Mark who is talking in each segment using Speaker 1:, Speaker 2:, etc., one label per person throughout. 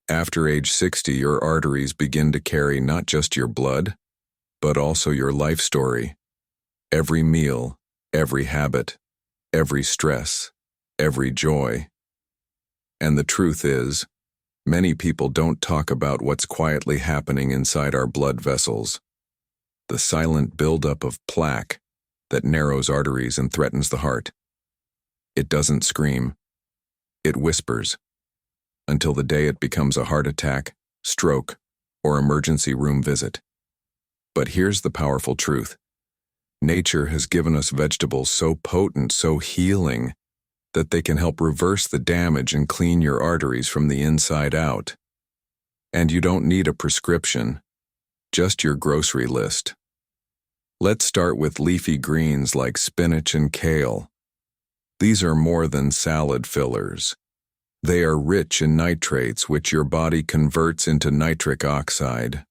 Speaker 1: After age 60, your arteries begin to carry not just your blood, but also your life story. Every meal, every habit, every stress, every joy. And the truth is, many people don't talk about what's quietly happening inside our blood vessels. The silent buildup of plaque that narrows arteries and threatens the heart. It doesn't scream. It whispers, until the day it becomes a heart attack, stroke, or emergency room visit. But here's the powerful truth. Nature has given us vegetables so potent, so healing, that they can help reverse the damage and clean your arteries from the inside out. And you don't need a prescription, just your grocery list. Let's start with leafy greens like spinach and kale. These are more than salad fillers. They are rich in nitrates, which your body converts into nitric oxide.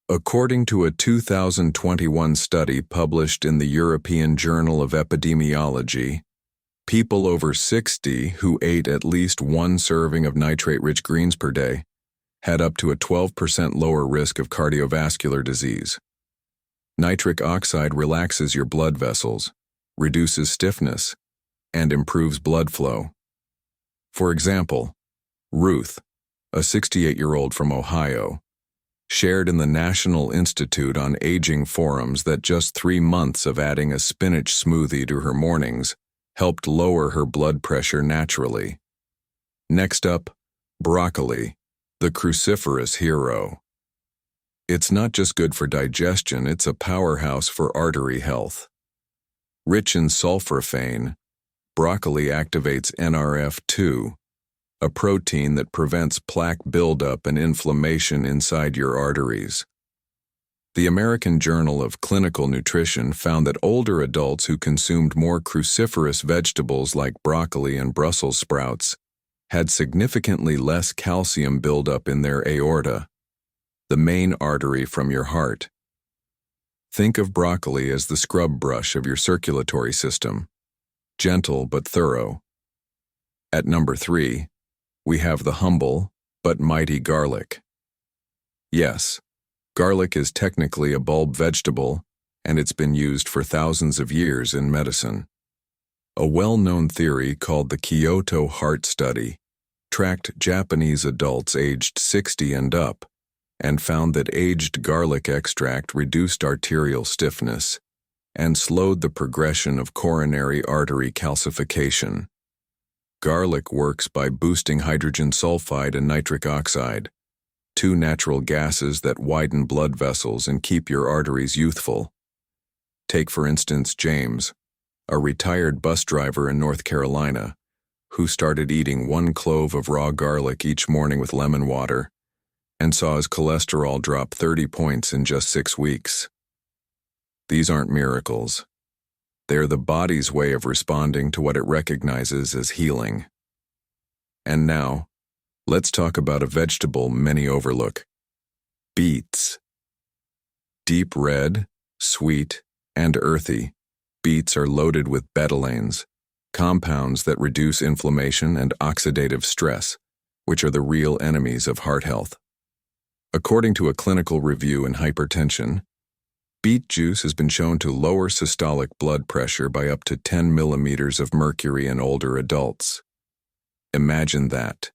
Speaker 1: According to a 2021 study published in the European Journal of Epidemiology, people over 60 who ate at least one serving of nitrate-rich greens per day had up to a 12% lower risk of cardiovascular disease. Nitric oxide relaxes your blood vessels, reduces stiffness, and improves blood flow. For example, Ruth, a 68-year-old from Ohio, shared in the National Institute on Aging forums that just 3 months of adding a spinach smoothie to her mornings helped lower her blood pressure naturally. Next up, broccoli, the cruciferous hero. It's not just good for digestion, it's a powerhouse for artery health. Rich in sulforaphane, broccoli activates NRF2, a protein that prevents plaque buildup and inflammation inside your arteries. The American Journal of Clinical Nutrition found that older adults who consumed more cruciferous vegetables like broccoli and Brussels sprouts had significantly less calcium buildup in their aorta, the main artery from your heart. Think of broccoli as the scrub brush of your circulatory system, gentle but thorough. At number 3, we have the humble but mighty garlic. Yes, garlic is technically a bulb vegetable, and it's been used for thousands of years in medicine. A well-known theory called the Kyoto Heart Study tracked Japanese adults aged 60 and up and found that aged garlic extract reduced arterial stiffness and slowed the progression of coronary artery calcification. Garlic works by boosting hydrogen sulfide and nitric oxide, 2 natural gases that widen blood vessels and keep your arteries youthful. Take, for instance, James, a retired bus driver in North Carolina, who started eating 1 clove of raw garlic each morning with lemon water and saw his cholesterol drop 30 points in just 6 weeks. These aren't miracles. They're the body's way of responding to what it recognizes as healing. And now, let's talk about a vegetable many overlook: beets. Deep red, sweet, and earthy, beets are loaded with betalains, compounds that reduce inflammation and oxidative stress, which are the real enemies of heart health. According to a clinical review in hypertension, beet juice has been shown to lower systolic blood pressure by up to 10 millimeters of mercury in older adults. Imagine that.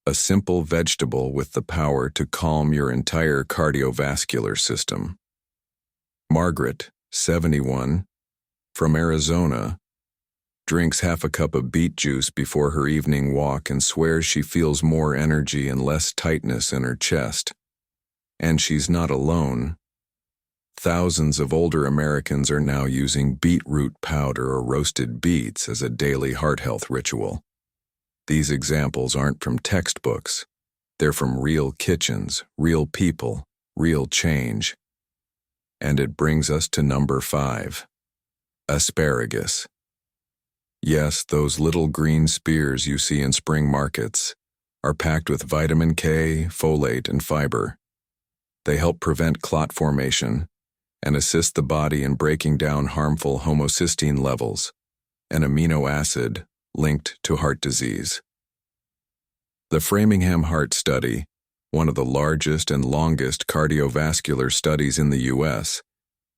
Speaker 1: A simple vegetable with the power to calm your entire cardiovascular system. Margaret, 71, from Arizona, drinks half a cup of beet juice before her evening walk and swears she feels more energy and less tightness in her chest. And she's not alone. Thousands of older Americans are now using beetroot powder or roasted beets as a daily heart health ritual. These examples aren't from textbooks. They're from real kitchens, real people, real change. And it brings us to number 5. Asparagus. Yes, those little green spears you see in spring markets are packed with vitamin K, folate, and fiber. They help prevent clot formation and assist the body in breaking down harmful homocysteine levels, an amino acid linked to heart disease. The Framingham Heart Study, one of the largest and longest cardiovascular studies in the U.S.,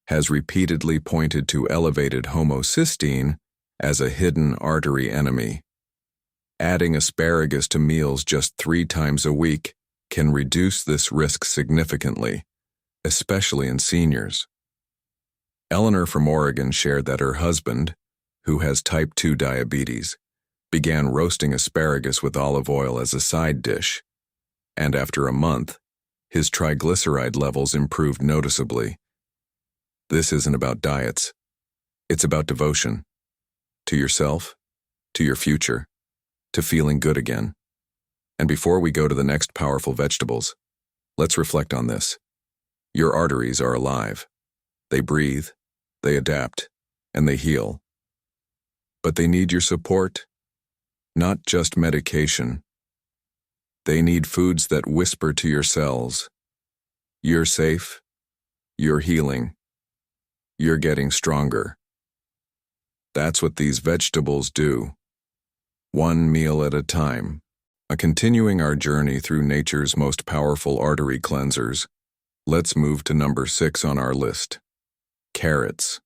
Speaker 1: has repeatedly pointed to elevated homocysteine as a hidden artery enemy. Adding asparagus to meals just 3 times a week can reduce this risk significantly, especially in seniors. Eleanor from Oregon shared that her husband, who has type 2 diabetes, began roasting asparagus with olive oil as a side dish, and after a month, his triglyceride levels improved noticeably. This isn't about diets. It's about devotion. To yourself, to your future, to feeling good again. And before we go to the next powerful vegetables, let's reflect on this. Your arteries are alive. They breathe, they adapt, and they heal. But they need your support, not just medication. They need foods that whisper to your cells, "You're safe, you're healing, you're getting stronger." That's what these vegetables do. One meal at a time. Continuing our journey through nature's most powerful artery cleansers, let's move to number 6 on our list. Carrots.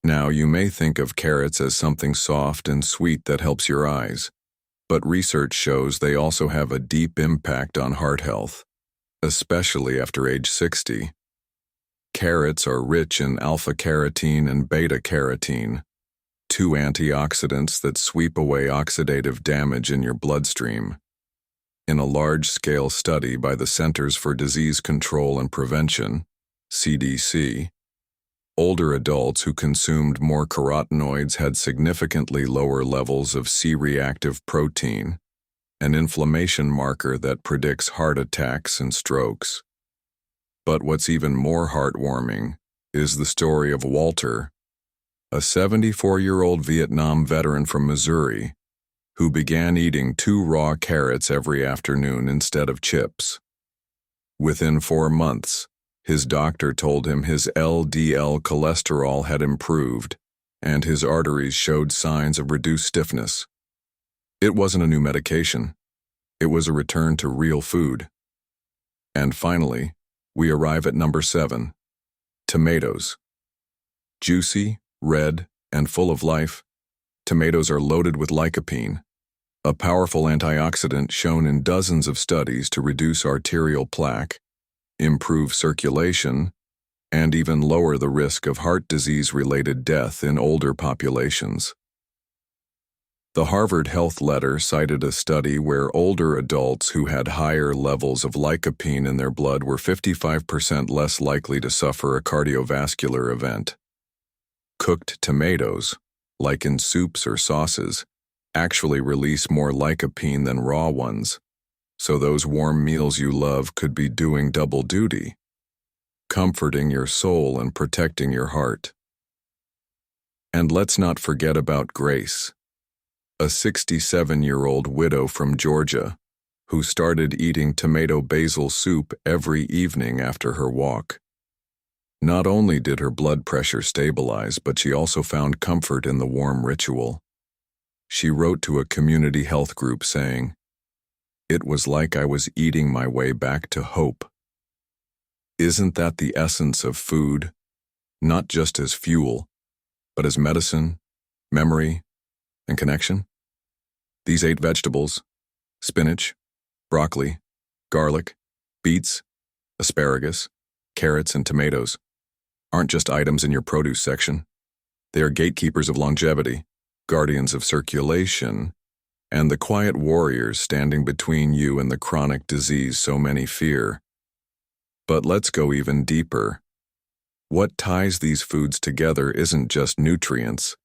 Speaker 1: Now, you may think of carrots as something soft and sweet that helps your eyes, but research shows they also have a deep impact on heart health, especially after age 60. Carrots are rich in alpha-carotene and beta-carotene, 2 antioxidants that sweep away oxidative damage in your bloodstream. In a large-scale study by the Centers for Disease Control and Prevention, CDC, older adults who consumed more carotenoids had significantly lower levels of C-reactive protein, an inflammation marker that predicts heart attacks and strokes. But what's even more heartwarming is the story of Walter, a 74-year-old Vietnam veteran from Missouri, who began eating 2 raw carrots every afternoon instead of chips. Within 4 months, his doctor told him his LDL cholesterol had improved, and his arteries showed signs of reduced stiffness. It wasn't a new medication. It was a return to real food. And finally, we arrive at number 7, tomatoes. Juicy, red, and full of life, tomatoes are loaded with lycopene, a powerful antioxidant shown in dozens of studies to reduce arterial plaque, improve circulation, and even lower the risk of heart disease-related death in older populations. The Harvard Health Letter cited a study where older adults who had higher levels of lycopene in their blood were 55% less likely to suffer a cardiovascular event. Cooked tomatoes, like in soups or sauces, actually release more lycopene than raw ones, so those warm meals you love could be doing double duty, comforting your soul and protecting your heart. And let's not forget about Grace, a 67-year-old widow from Georgia who started eating tomato basil soup every evening after her walk. Not only did her blood pressure stabilize, but she also found comfort in the warm ritual. She wrote to a community health group saying, "It was like I was eating my way back to hope." Isn't that the essence of food, not just as fuel, but as medicine, memory, and connection? These 8 vegetables, spinach, broccoli, garlic, beets, asparagus, carrots, and tomatoes, aren't just items in your produce section. They are gatekeepers of longevity, guardians of circulation, and the quiet warriors standing between you and the chronic disease so many fear. But let's go even deeper. What ties these foods together isn't just nutrients.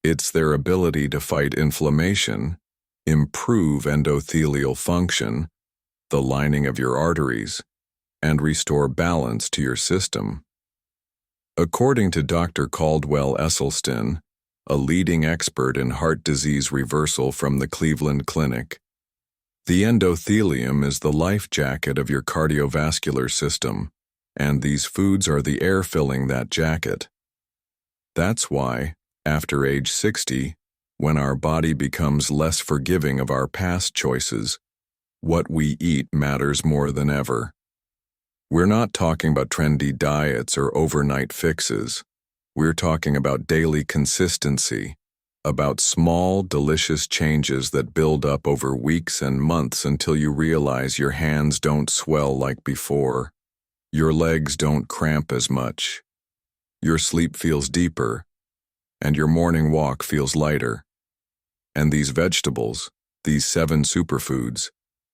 Speaker 1: It's their ability to fight inflammation, improve endothelial function, the lining of your arteries, and restore balance to your system. According to Dr. Caldwell Esselstyn, a leading expert in heart disease reversal from the Cleveland Clinic, the endothelium is the life jacket of your cardiovascular system, and these foods are the air filling that jacket. That's why, after age 60, when our body becomes less forgiving of our past choices, What we eat matters more than ever. We're not talking about trendy diets or overnight fixes. We're talking about daily consistency, about small, delicious changes that build up over weeks and months until you realize your hands don't swell like before, your legs don't cramp as much, your sleep feels deeper, and your morning walk feels lighter. And these vegetables, these 7 superfoods,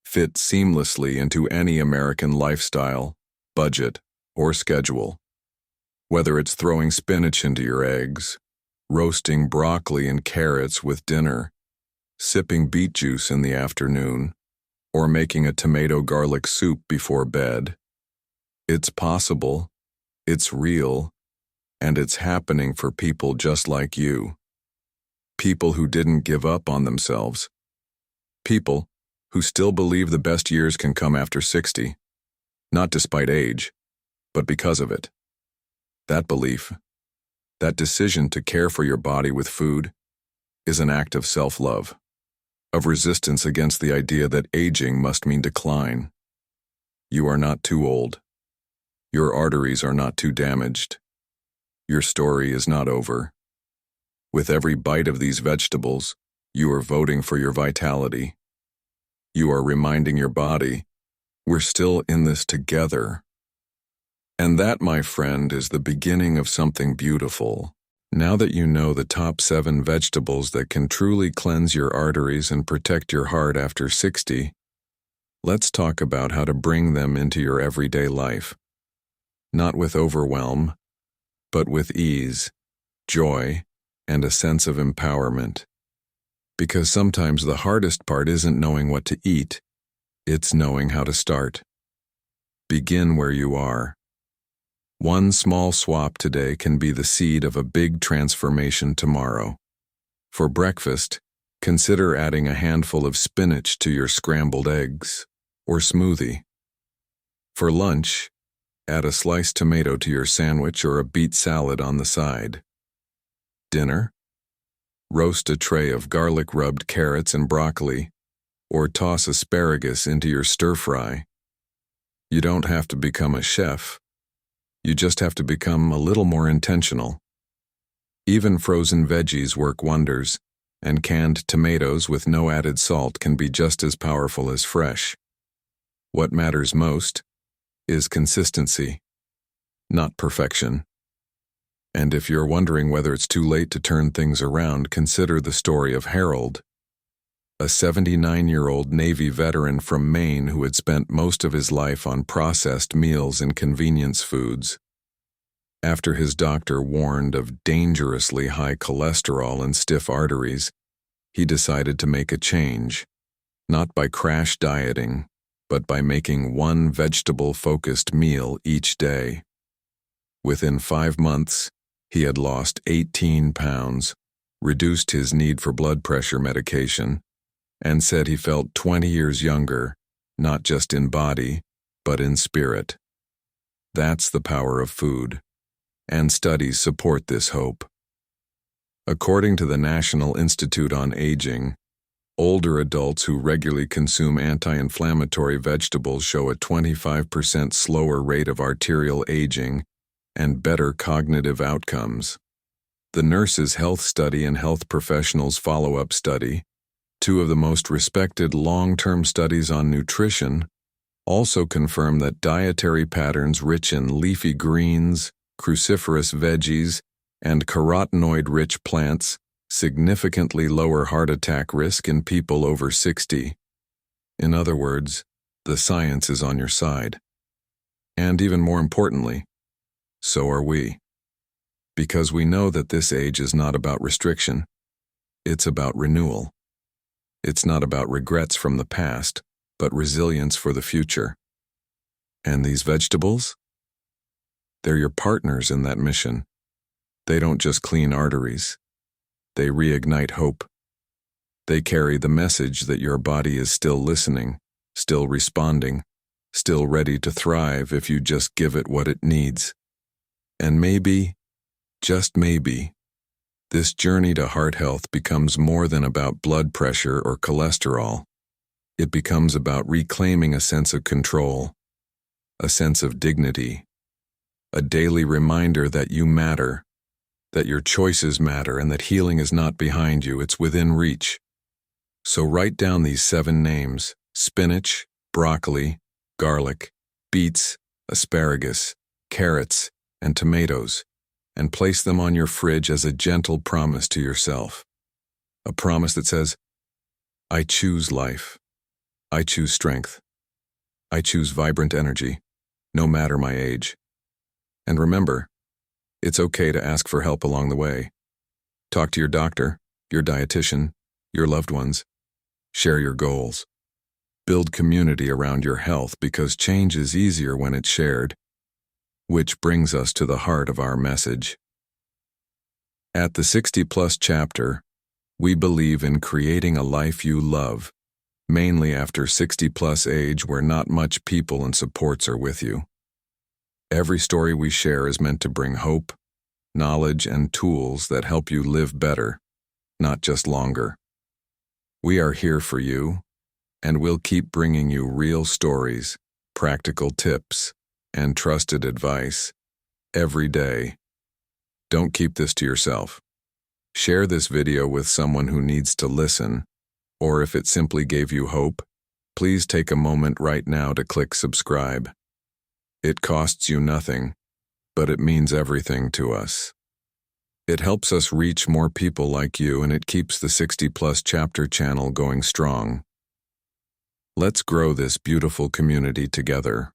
Speaker 1: fit seamlessly into any American lifestyle, budget, or schedule. Whether it's throwing spinach into your eggs, roasting broccoli and carrots with dinner, sipping beet juice in the afternoon, or making a tomato garlic soup before bed, it's possible, it's real, and it's happening for people just like you. People who didn't give up on themselves. People who still believe the best years can come after 60, not despite age, but because of it. That belief, that decision to care for your body with food, is an act of self-love, of resistance against the idea that aging must mean decline. You are not too old. Your arteries are not too damaged. Your story is not over. With every bite of these vegetables, you are voting for your vitality. You are reminding your body, we're still in this together. And that, my friend, is the beginning of something beautiful. Now that you know the top 7 vegetables that can truly cleanse your arteries and protect your heart after 60, let's talk about how to bring them into your everyday life. Not with overwhelm, but with ease, joy, and a sense of empowerment. Because sometimes the hardest part isn't knowing what to eat, it's knowing how to start. Begin where you are. One small swap today can be the seed of a big transformation tomorrow. For breakfast, consider adding a handful of spinach to your scrambled eggs or smoothie. For lunch, add a sliced tomato to your sandwich or a beet salad on the side. Dinner, roast a tray of garlic-rubbed carrots and broccoli, or toss asparagus into your stir-fry. You don't have to become a chef. You just have to become a little more intentional. Even frozen veggies work wonders, and canned tomatoes with no added salt can be just as powerful as fresh. What matters most is consistency, not perfection. And if you're wondering whether it's too late to turn things around, consider the story of Harold, a 79-year-old Navy veteran from Maine who had spent most of his life on processed meals and convenience foods. After his doctor warned of dangerously high cholesterol and stiff arteries, he decided to make a change, not by crash dieting, but by making one vegetable-focused meal each day. Within 5 months, he had lost 18 pounds, reduced his need for blood pressure medication, and said he felt 20 years younger, not just in body, but in spirit. That's the power of food, and studies support this hope. According to the National Institute on Aging, older adults who regularly consume anti-inflammatory vegetables show a 25% slower rate of arterial aging and better cognitive outcomes. The Nurses' Health Study and Health Professionals Follow-Up Study, 2 of the most respected long-term studies on nutrition, also confirm that dietary patterns rich in leafy greens, cruciferous veggies, and carotenoid-rich plants significantly lower heart attack risk in people over 60. In other words, the science is on your side. And even more importantly, so are we. Because we know that this age is not about restriction. It's about renewal. It's not about regrets from the past, but resilience for the future. And these vegetables? They're your partners in that mission. They don't just clean arteries. They reignite hope. They carry the message that your body is still listening, still responding, still ready to thrive if you just give it what it needs. And maybe, just maybe, this journey to heart health becomes more than about blood pressure or cholesterol. It becomes about reclaiming a sense of control, a sense of dignity, a daily reminder that you matter, that your choices matter, and that healing is not behind you, it's within reach. So write down these 7 names: spinach, broccoli, garlic, beets, asparagus, carrots, and tomatoes, and place them on your fridge as a gentle promise to yourself. A promise that says, I choose life. I choose strength. I choose vibrant energy, no matter my age. And remember, it's okay to ask for help along the way. Talk to your doctor, your dietitian, your loved ones. Share your goals. Build community around your health, because change is easier when it's shared. Which brings us to the heart of our message. At the 60+ chapter, we believe in creating a life you love, mainly after 60+ age, where not much people and supports are with you. Every story we share is meant to bring hope, knowledge, and tools that help you live better, not just longer. We are here for you, and we'll keep bringing you real stories, practical tips, and trusted advice every day. Don't keep this to yourself. Share this video with someone who needs to listen, or if it simply gave you hope, please take a moment right now to click subscribe. It costs you nothing, but it means everything to us. It helps us reach more people like you, and it keeps the 60+ chapter channel going strong. Let's grow this beautiful community together.